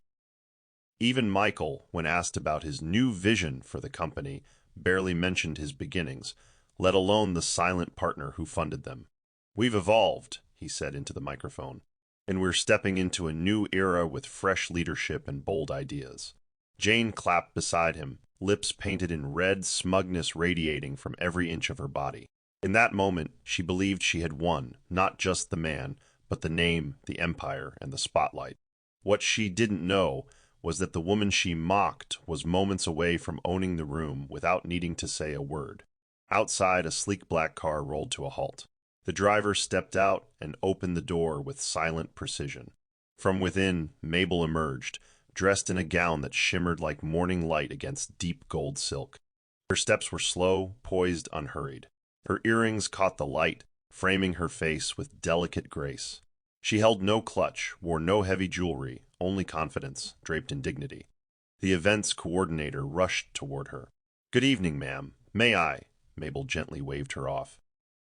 Even Michael, when asked about his new vision for the company, barely mentioned his beginnings, let alone the silent partner who funded them. "We've evolved," he said into the microphone, "and we're stepping into a new era with fresh leadership and bold ideas." Jane clapped beside him, lips painted in red, smugness radiating from every inch of her body. In that moment, she believed she had won, not just the man, but the name, the empire, and the spotlight. What she didn't know was that the woman she mocked was moments away from owning the room without needing to say a word. Outside, a sleek black car rolled to a halt. The driver stepped out and opened the door with silent precision. From within, Mabel emerged, dressed in a gown that shimmered like morning light against deep gold silk. Her steps were slow, poised, unhurried. Her earrings caught the light, framing her face with delicate grace. She held no clutch, wore no heavy jewelry, only confidence, draped in dignity. The event's coordinator rushed toward her. "Good evening, ma'am. May I?" Mabel gently waved her off.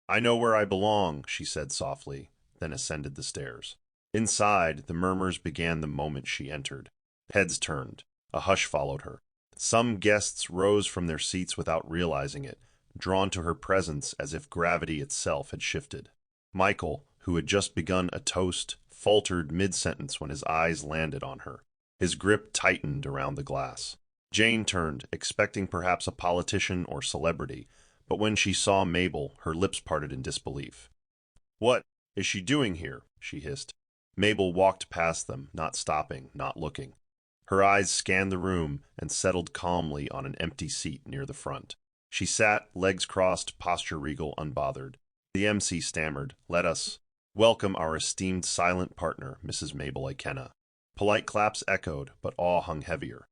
"I know where I belong," she said softly, then ascended the stairs. Inside, the murmurs began the moment she entered. Heads turned. A hush followed her. Some guests rose from their seats without realizing it, drawn to her presence as if gravity itself had shifted. Michael, who had just begun a toast, faltered mid-sentence when his eyes landed on her. His grip tightened around the glass. Jane turned, expecting perhaps a politician or celebrity, but when she saw Mabel, her lips parted in disbelief. "What is she doing here?" she hissed. Mabel walked past them, not stopping, not looking. Her eyes scanned the room and settled calmly on an empty seat near the front. She sat, legs crossed, posture regal, unbothered. The MC stammered, "Let us welcome our esteemed silent partner, Mrs. Mabel Ikena." Polite claps echoed, but awe hung heavier.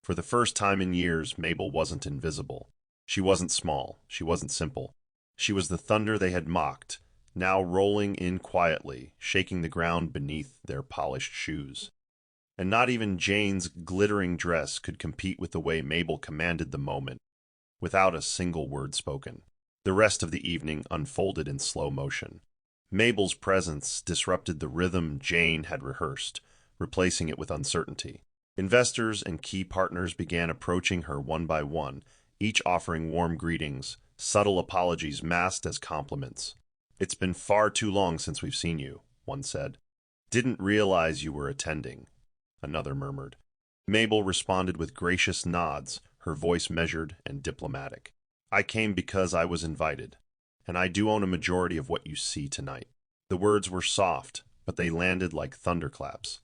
For the first time in years, Mabel wasn't invisible. She wasn't small. She wasn't simple. She was the thunder they had mocked, now rolling in quietly, shaking the ground beneath their polished shoes. And not even Jane's glittering dress could compete with the way Mabel commanded the moment, without a single word spoken. The rest of the evening unfolded in slow motion. Mabel's presence disrupted the rhythm Jane had rehearsed, replacing it with uncertainty. Investors and key partners began approaching her one by one, each offering warm greetings, subtle apologies masked as compliments. "It's been far too long since we've seen you," one said. "Didn't realize you were attending," another murmured. Mabel responded with gracious nods, her voice measured and diplomatic. "I came because I was invited, and I do own a majority of what you see tonight." The words were soft, but they landed like thunderclaps.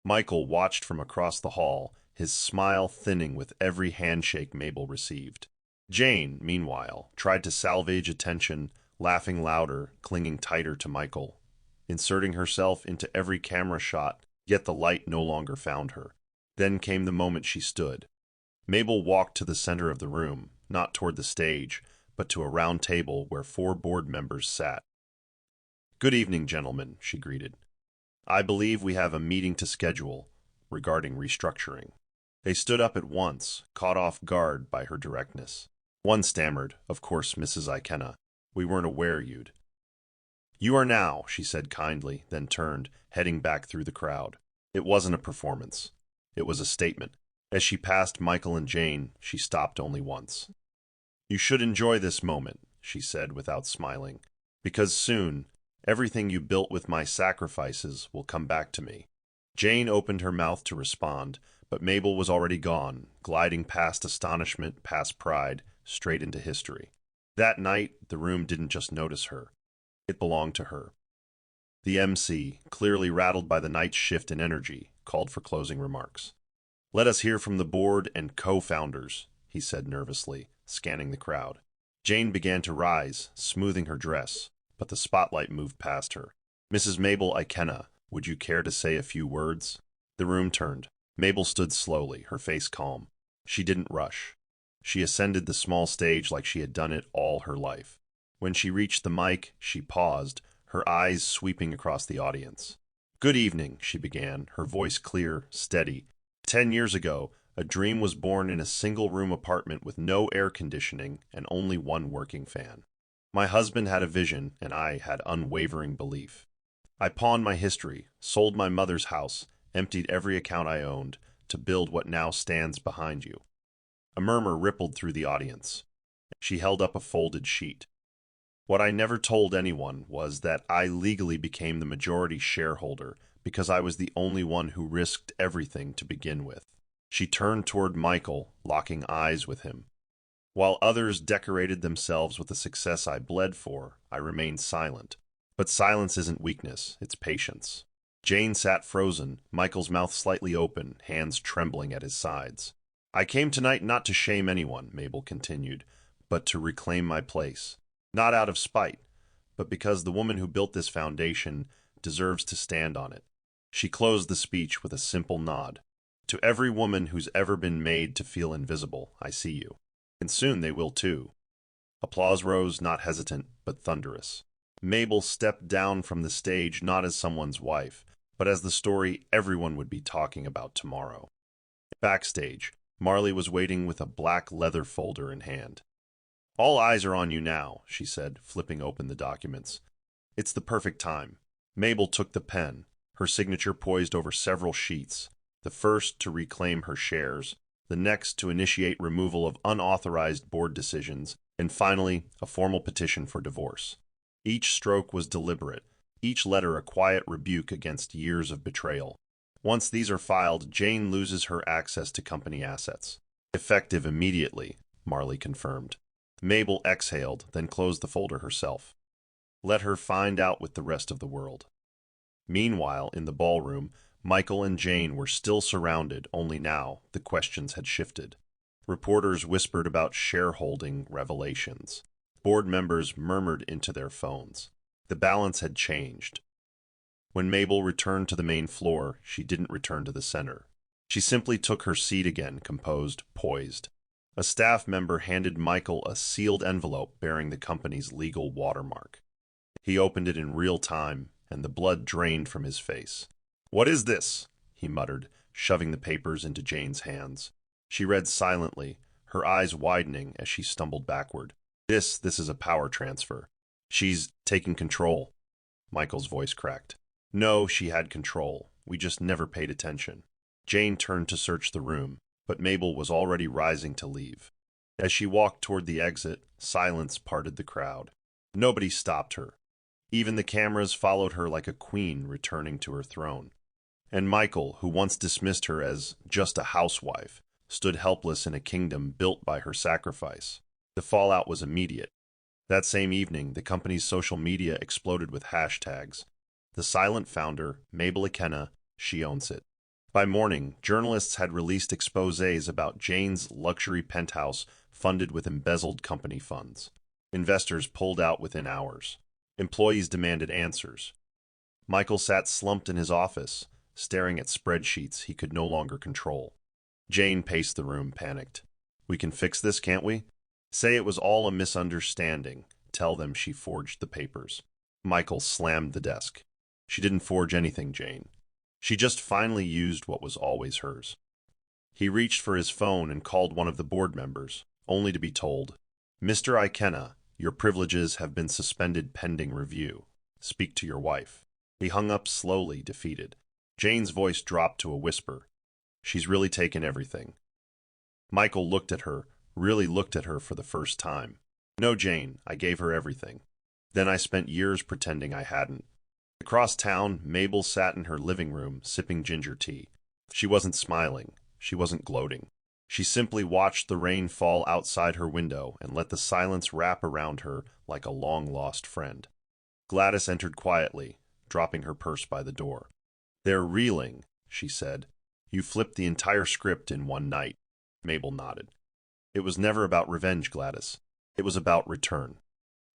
Michael watched from across the hall, his smile thinning with every handshake Mabel received. Jane, meanwhile, tried to salvage attention, laughing louder, clinging tighter to Michael, inserting herself into every camera shot, yet the light no longer found her. Then came the moment she stood. Mabel walked to the center of the room, not toward the stage, but to a round table where 4 board members sat. "Good evening, gentlemen," she greeted. "I believe we have a meeting to schedule regarding restructuring." They stood up at once, caught off guard by her directness. One stammered, "Of course, Mrs. Ikenna. We weren't aware you'd—" "You are now," she said kindly, then turned, heading back through the crowd. It wasn't a performance. It was a statement. As she passed Michael and Jane, she stopped only once. "You should enjoy this moment," she said without smiling, "because soon, everything you built with my sacrifices will come back to me." Jane opened her mouth to respond, but Mabel was already gone, gliding past astonishment, past pride, straight into history. That night, the room didn't just notice her. It belonged to her. The MC, clearly rattled by the night's shift in energy, called for closing remarks. "Let us hear from the board and co-founders," he said nervously, scanning the crowd. Jane began to rise, smoothing her dress, but the spotlight moved past her. "Mrs. Mabel Ikenna, would you care to say a few words?" The room turned. Mabel stood slowly, her face calm. She didn't rush. She ascended the small stage like she had done it all her life. When she reached the mic, she paused, her eyes sweeping across the audience. "Good evening," she began, her voice clear, steady. 10 years ago, a dream was born in a single-room apartment with no air conditioning and only one working fan. My husband had a vision, and I had unwavering belief. I pawned my history, sold my mother's house, emptied every account I owned, to build what now stands behind you." A murmur rippled through the audience. She held up a folded sheet. "What I never told anyone was that I legally became the majority shareholder because I was the only one who risked everything to begin with." She turned toward Michael, locking eyes with him. "While others decorated themselves with the success I bled for, I remained silent. But silence isn't weakness, it's patience." Jane sat frozen, Michael's mouth slightly open, hands trembling at his sides. "I came tonight not to shame anyone," Mabel continued, "but to reclaim my place. Not out of spite, but because the woman who built this foundation deserves to stand on it." She closed the speech with a simple nod. "To every woman who's ever been made to feel invisible, I see you. And soon they will too." Applause rose, not hesitant, but thunderous. Mabel stepped down from the stage not as someone's wife, but as the story everyone would be talking about tomorrow. Backstage, Marley was waiting with a black leather folder in hand. "All eyes are on you now," she said, flipping open the documents. "It's the perfect time." Mabel took the pen, her signature poised over several sheets, the first to reclaim her shares, the next to initiate removal of unauthorized board decisions, and finally, a formal petition for divorce. Each stroke was deliberate, each letter a quiet rebuke against years of betrayal. Once these are filed, Jane loses her access to company assets. "Effective immediately," Marley confirmed. Mabel exhaled, then closed the folder herself. Let her find out with the rest of the world. Meanwhile, in the ballroom, Michael and Jane were still surrounded, only now the questions had shifted. Reporters whispered about shareholding revelations. Board members murmured into their phones. The balance had changed. When Mabel returned to the main floor, she didn't return to the center. She simply took her seat again, composed, poised. A staff member handed Michael a sealed envelope bearing the company's legal watermark. He opened it in real time, and the blood drained from his face. "What is this?" he muttered, shoving the papers into Jane's hands. She read silently, her eyes widening as she stumbled backward. This is a power transfer. She's taking control." Michael's voice cracked. "No, she had control. We just never paid attention." Jane turned to search the room, but Mabel was already rising to leave. As she walked toward the exit, silence parted the crowd. Nobody stopped her. Even the cameras followed her like a queen returning to her throne. And Michael, who once dismissed her as just a housewife, stood helpless in a kingdom built by her sacrifice. The fallout was immediate. That same evening, the company's social media exploded with hashtags. The silent founder, Mabel Ikenna, she owns it. By morning, journalists had released exposés about Jane's luxury penthouse funded with embezzled company funds. Investors pulled out within hours. Employees demanded answers. Michael sat slumped in his office, staring at spreadsheets he could no longer control. Jane paced the room, panicked. "We can fix this, can't we? Say it was all a misunderstanding. Tell them she forged the papers." Michael slammed the desk. She didn't forge anything, Jane. She just finally used what was always hers. He reached for his phone and called one of the board members, only to be told, "Mr. Ikenna, your privileges have been suspended pending review. Speak to your wife." He hung up slowly, defeated. Jane's voice dropped to a whisper. "She's really taken everything." Michael looked at her, really looked at her for the first time. "No, Jane, I gave her everything. Then I spent years pretending I hadn't." Across town, Mabel sat in her living room, sipping ginger tea. She wasn't smiling. She wasn't gloating. She simply watched the rain fall outside her window and let the silence wrap around her like a long-lost friend. Gladys entered quietly, dropping her purse by the door. "They're reeling," she said. "You flipped the entire script in one night." Mabel nodded. "It was never about revenge, Gladys. It was about return."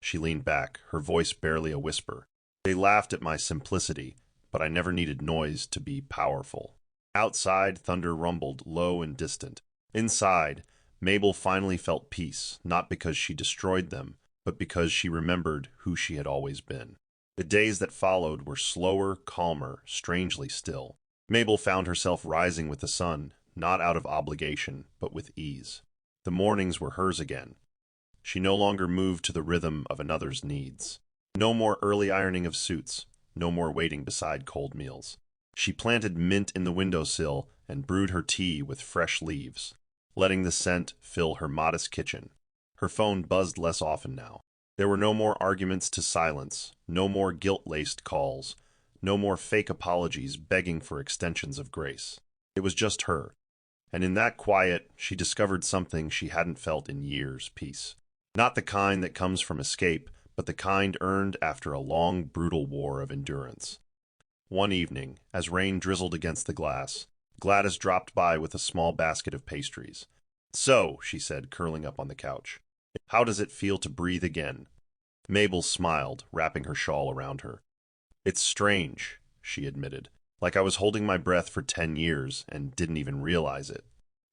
She leaned back, her voice barely a whisper. "They laughed at my simplicity, but I never needed noise to be powerful." Outside, thunder rumbled, low and distant. Inside, Mabel finally felt peace, not because she destroyed them, but because she remembered who she had always been. The days that followed were slower, calmer, strangely still. Mabel found herself rising with the sun, not out of obligation, but with ease. The mornings were hers again. She no longer moved to the rhythm of another's needs. No more early ironing of suits, no more waiting beside cold meals. She planted mint in the windowsill and brewed her tea with fresh leaves, letting the scent fill her modest kitchen. Her phone buzzed less often now. There were no more arguments to silence, no more guilt-laced calls, no more fake apologies begging for extensions of grace. It was just her. And in that quiet, she discovered something she hadn't felt in years, peace. Not the kind that comes from escape, but the kind earned after a long, brutal war of endurance. One evening, as rain drizzled against the glass, Gladys dropped by with a small basket of pastries. "So," she said, curling up on the couch, "how does it feel to breathe again?" Mabel smiled, wrapping her shawl around her. "It's strange," she admitted, "like I was holding my breath for 10 years and didn't even realize it."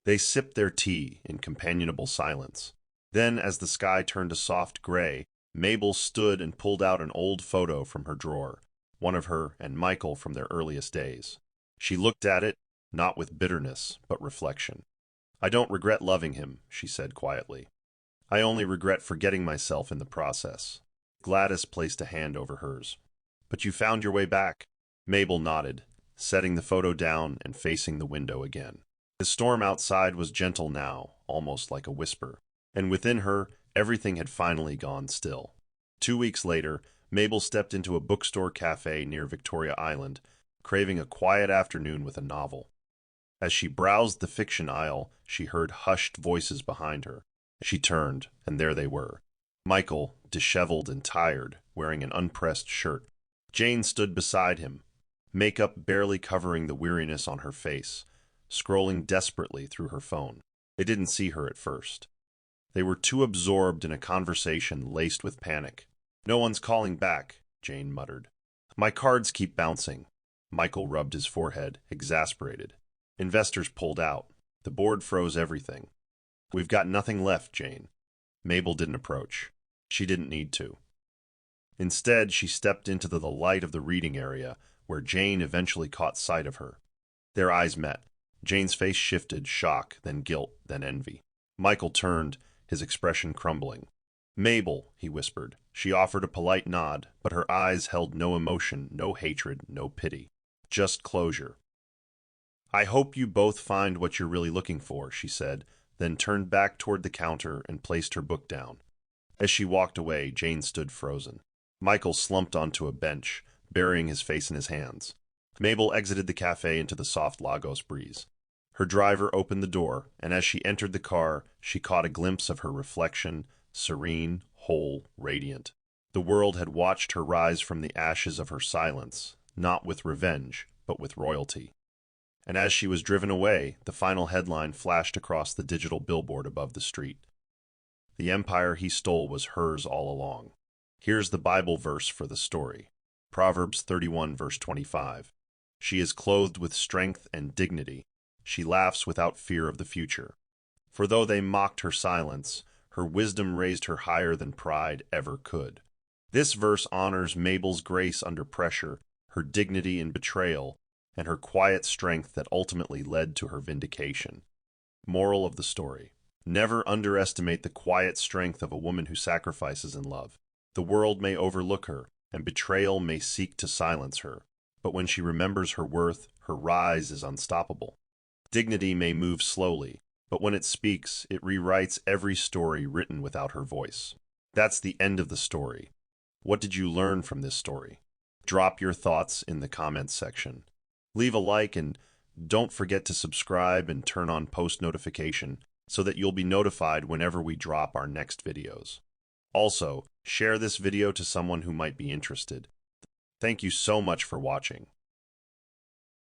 They sipped their tea in companionable silence. Then, as the sky turned a soft gray, Mabel stood and pulled out an old photo from her drawer, one of her and Michael from their earliest days. She looked at it, not with bitterness, but reflection. "I don't regret loving him," she said quietly. "I only regret forgetting myself in the process." Gladys placed a hand over hers. "But you found your way back." Mabel nodded, setting the photo down and facing the window again. The storm outside was gentle now, almost like a whisper. And within her, everything had finally gone still. 2 weeks later, Mabel stepped into a bookstore cafe near Victoria Island, craving a quiet afternoon with a novel. As she browsed the fiction aisle, she heard hushed voices behind her. She turned, and there they were. Michael, disheveled and tired, wearing an unpressed shirt. Jane stood beside him, makeup barely covering the weariness on her face, scrolling desperately through her phone. They didn't see her at first. They were too absorbed in a conversation laced with panic. "No one's calling back," Jane muttered. "My cards keep bouncing." Michael rubbed his forehead, exasperated. "Investors pulled out. The board froze everything." "We've got nothing left, Jane." Mabel didn't approach. She didn't need to. Instead, she stepped into the light of the reading area, where Jane eventually caught sight of her. Their eyes met. Jane's face shifted, shock, then guilt, then envy. Michael turned, his expression crumbling. "Mabel," he whispered. She offered a polite nod, but her eyes held no emotion, no hatred, no pity. Just closure. "I hope you both find what you're really looking for," she said, then turned back toward the counter and placed her book down. As she walked away, Jane stood frozen. Michael slumped onto a bench, burying his face in his hands. Mabel exited the cafe into the soft Lagos breeze. Her driver opened the door, and as she entered the car, she caught a glimpse of her reflection, serene, whole, radiant. The world had watched her rise from the ashes of her silence, not with revenge, but with royalty. And as she was driven away, the final headline flashed across the digital billboard above the street. The empire he stole was hers all along. Here's the Bible verse for the story. Proverbs 31, verse 25. "She is clothed with strength and dignity. She laughs without fear of the future. For though they mocked her silence, her wisdom raised her higher than pride ever could." This verse honors Mabel's grace under pressure, her dignity in betrayal, and her quiet strength that ultimately led to her vindication. Moral of the story: never underestimate the quiet strength of a woman who sacrifices in love. The world may overlook her, and betrayal may seek to silence her, but when she remembers her worth, her rise is unstoppable. Dignity may move slowly, but when it speaks, it rewrites every story written without her voice. That's the end of the story. What did you learn from this story? Drop your thoughts in the comments section. Leave a like and don't forget to subscribe and turn on post notification so that you'll be notified whenever we drop our next videos. Also, share this video to someone who might be interested. Thank you so much for watching.